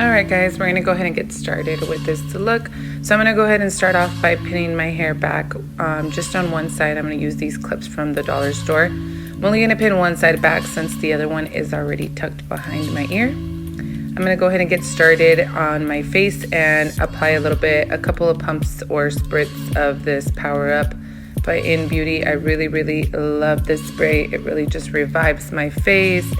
Alright guys, we're going to go ahead and get started with this look. So I'm going to go ahead and start off by pinning my hair back just on one side. I'm going to use these clips from the dollar store. I'm only going to pin one side back since the other one is already tucked behind my ear. I'm going to go ahead and get started on my face and apply a couple of pumps or spritz of this Power Up by In Beauty. I really love this spray. It really just revives my face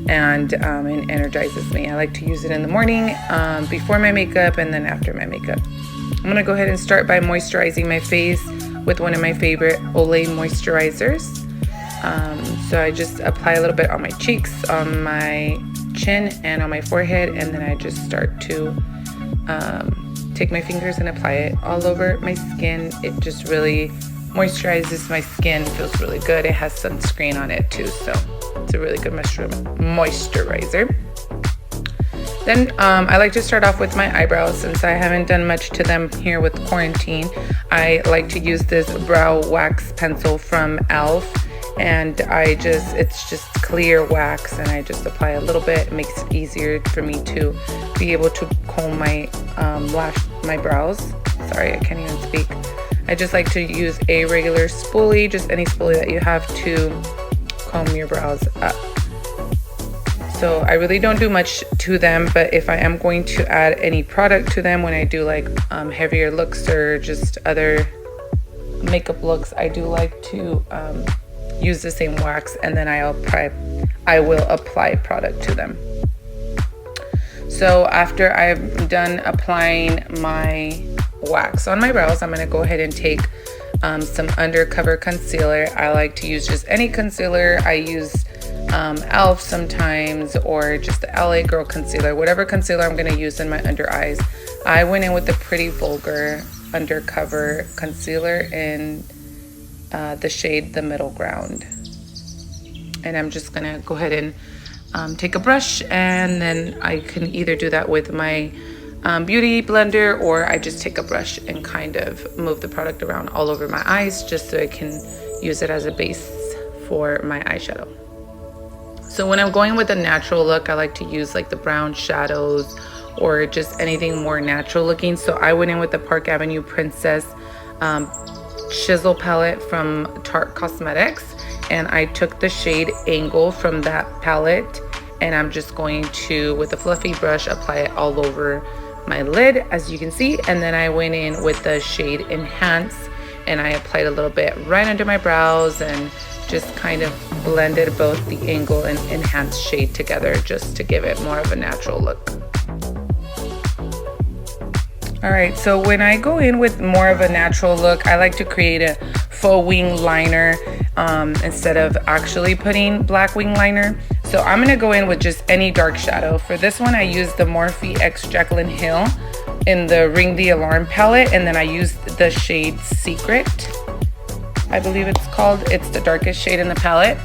and it energizes me. I like to use it in the morning before my makeup and then after my makeup. I'm gonna go ahead and start by moisturizing my face with one of my favorite Olay moisturizers. So I just apply a little bit on my cheeks, on my chin, and on my forehead, and then I just start to take my fingers and apply it all over my skin. It just really moisturizes my skin, feels really good. It has sunscreen on it too, so it's a really good moisturizer. Then I like to start off with my eyebrows since I haven't done much to them here with quarantine. I like to use this brow wax pencil from e.l.f. and it's just clear wax, and I just apply a little bit. It makes it easier for me to be able to comb my brows. Sorry, I can't even speak. I just like to use a regular spoolie, just any spoolie that you have, to comb your brows up. So I really don't do much to them, but if I am going to add any product to them when I do like heavier looks or just other makeup looks, I do like to use the same wax, and then I will apply product to them. So after I've done applying my wax on my brows, I'm going to go ahead and take some undercover concealer. I like to use just any concealer. I use e.l.f. sometimes, or just the LA Girl concealer, whatever concealer I'm going to use in my under eyes. I went in with the Pretty Vulgar undercover concealer in the shade The Middle Ground, and I'm just going to go ahead and take a brush, and then I can either do that with my beauty blender, or I just take a brush and kind of move the product around all over my eyes just so I can use it as a base for my eyeshadow. So when I'm going with a natural look, I like to use like the brown shadows or just anything more natural looking. So I went in with the Park Avenue Princess chisel palette from Tarte Cosmetics, and I took the shade Angle from that palette, and I'm just going to, with a fluffy brush, apply it all over my lid, as you can see. And then I went in with the shade Enhance, and I applied a little bit right under my brows and just kind of blended both the Angle and Enhance shade together just to give it more of a natural look. Alright, so when I go in with more of a natural look, I like to create a faux wing liner instead of actually putting black wing liner. So I'm going to go in with just any dark shadow. For this one, I used the Morphe X Jaclynhill in the Ring the Alarm palette, and then I used the shade Secret, I believe it's called. It's the darkest shade in the palette.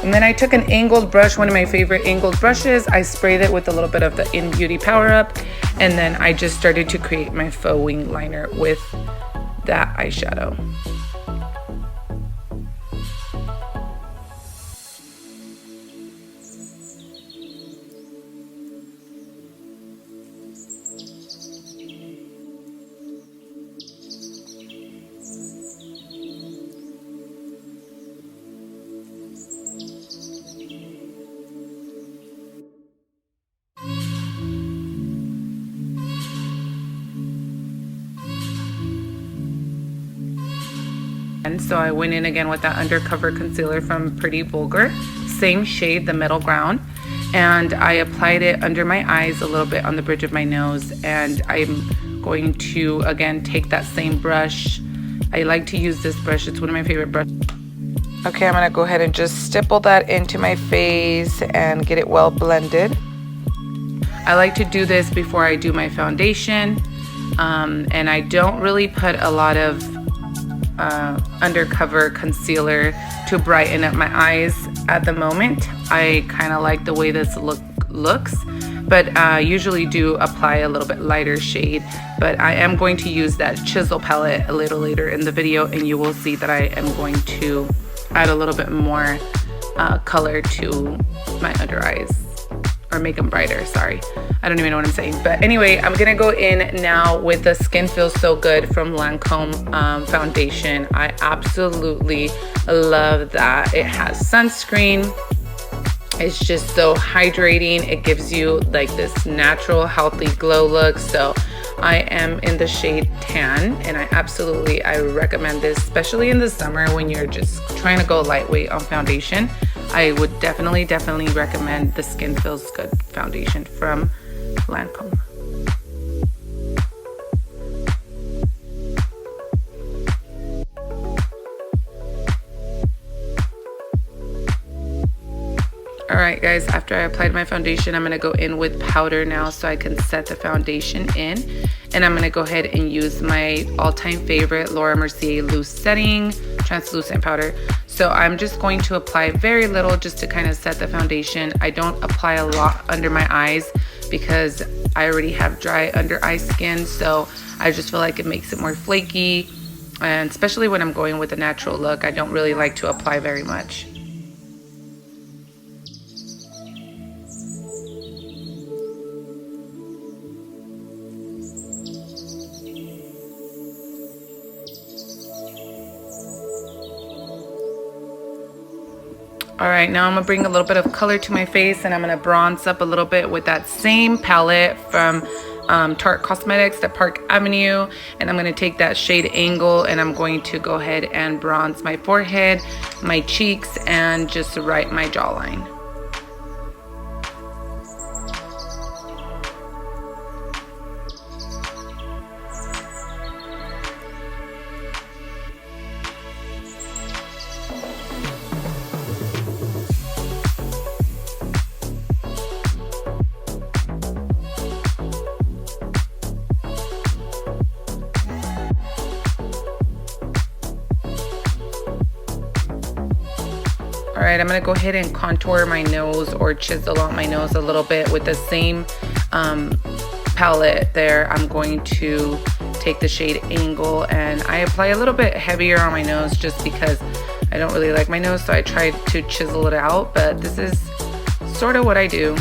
And then I took an angled brush, one of my favorite angled brushes. I sprayed it with a little bit of the In Beauty Power Up, and then I just started to create my faux wing liner with that eyeshadow. And so I went in again with that undercover concealer from Pretty Vulgar, same shade, The Middle Ground, and I applied it under my eyes, a little bit on the bridge of my nose, and I'm going to again take that same brush. I like to use this brush, it's one of my favorite brushes. Okay, I'm gonna go ahead and just stipple that into my face and get it well blended. I like to do this before I do my foundation, and I don't really put a lot of undercover concealer to brighten up my eyes at the moment. I kind of like the way this looks, but I usually do apply a little bit lighter shade. But I am going to use that chisel palette a little later in the video, and you will see that I am going to add a little bit more color to my under eyes, or make them brighter, sorry. I don't even know what I'm saying. But anyway, I'm gonna go in now with the Skin Feels So Good from Lancôme foundation. I absolutely love that. It has sunscreen. It's just so hydrating. It gives you like this natural, healthy glow look. So I am in the shade Tan, and I recommend this, especially in the summer when you're just trying to go lightweight on foundation. I would definitely recommend the Skin Feels Good foundation from Lancôme. Alright guys, after I applied my foundation, I'm going to go in with powder now so I can set the foundation in. And I'm going to go ahead and use my all-time favorite Laura Mercier Loose Setting Translucent Powder. So I'm just going to apply very little just to kind of set the foundation. I don't apply a lot under my eyes because I already have dry under eye skin. So I just feel like it makes it more flaky. And especially when I'm going with a natural look, I don't really like to apply very much. All right, now I'm gonna bring a little bit of color to my face, and I'm gonna bronze up a little bit with that same palette from Tarte Cosmetics, the Park Avenue. And I'm gonna take that shade Angle, and I'm going to go ahead and bronze my forehead, my cheeks, and just right my jawline. All right, I'm gonna go ahead and contour my nose or chisel out my nose a little bit with the same palette there. I'm going to take the shade Angle, and I apply a little bit heavier on my nose just because I don't really like my nose, so I tried to chisel it out, but this is sort of what I do.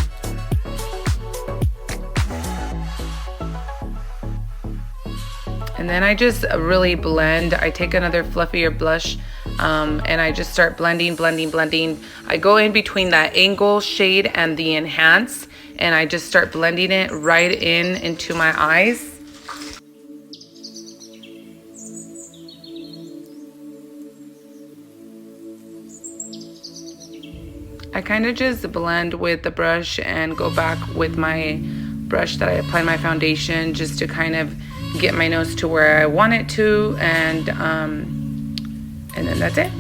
And then I just really blend. I take another fluffier blush and I just start blending. I go in between that Angle shade and the Enhance, and I just start blending it right into my eyes. I kind of just blend with the brush and go back with my brush that I applied my foundation just to kind of get my nose to where I want it to, and then that's it.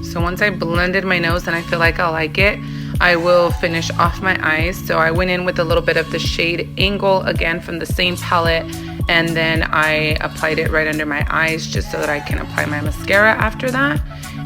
So once I blended my nose and I feel like I like it, I will finish off my eyes. So I went in with a little bit of the shade Angle, again from the same palette, and then I applied it right under my eyes just so that I can apply my mascara after that,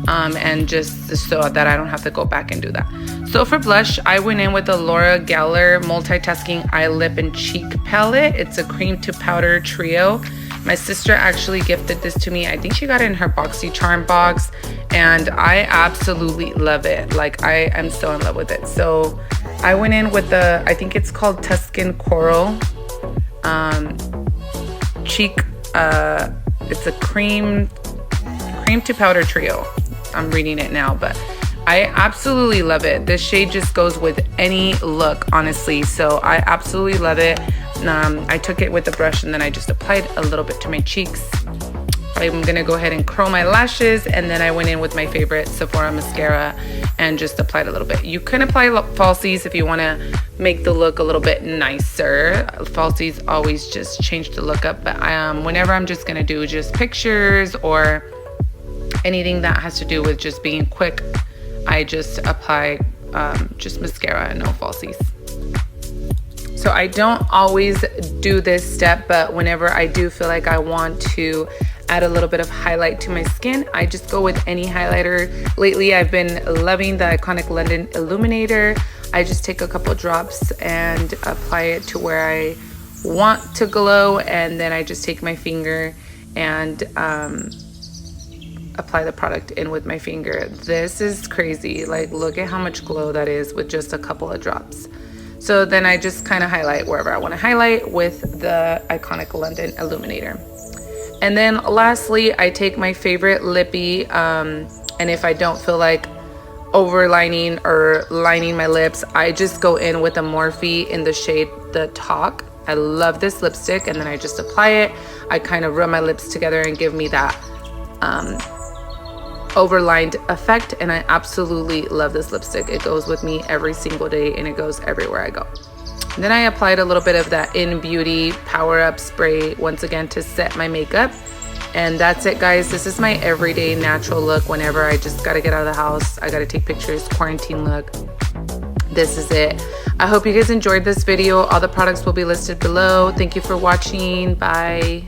and just so that I don't have to go back and do that. So for blush, I went in with the Laura Geller Multitasking Eye, Lip, and Cheek palette. It's a cream to powder trio. My sister actually gifted this to me. I think she got it in her BoxyCharm box, and I absolutely love it. Like, I am so in love with it. So I went in with the, I think it's called Tuscan Coral cheek. It's a cream to powder trio. I'm reading it now, but I absolutely love it. This shade just goes with any look, honestly. So I absolutely love it. I took it with the brush and then I just applied a little bit to my cheeks. I'm gonna go ahead and curl my lashes, and then I went in with my favorite Sephora mascara and just applied a little bit. You can apply falsies if you wanna make the look a little bit nicer. Falsies always just change the look up, but whenever I'm just gonna do just pictures or anything that has to do with just being quick, I just apply just mascara and no falsies. So I don't always do this step, but whenever I do feel like I want to add a little bit of highlight to my skin. I just go with any highlighter. Lately, I've been loving the iconic London Illuminator. I just take a couple drops and apply it to where I want to glow, and then I just take my finger and apply the product in with my finger. This is crazy. Like, look at how much glow that is with just a couple of drops. So then I just kind of highlight wherever I want to highlight with the iconic London Illuminator. And then lastly, I take my favorite lippy, and if I don't feel like overlining or lining my lips, I just go in with a Morphe in the shade The Talk. I love this lipstick, and then I just apply it. I kind of rub my lips together and give me that overlined effect, and I absolutely love this lipstick. It goes with me every single day, and it goes everywhere I go. Then I applied a little bit of that In Beauty Power Up Spray once again to set my makeup. And that's it, guys. This is my everyday natural look whenever I just gotta get out of the house. I gotta take pictures, quarantine look. This is it. I hope you guys enjoyed this video. All the products will be listed below. Thank you for watching. Bye.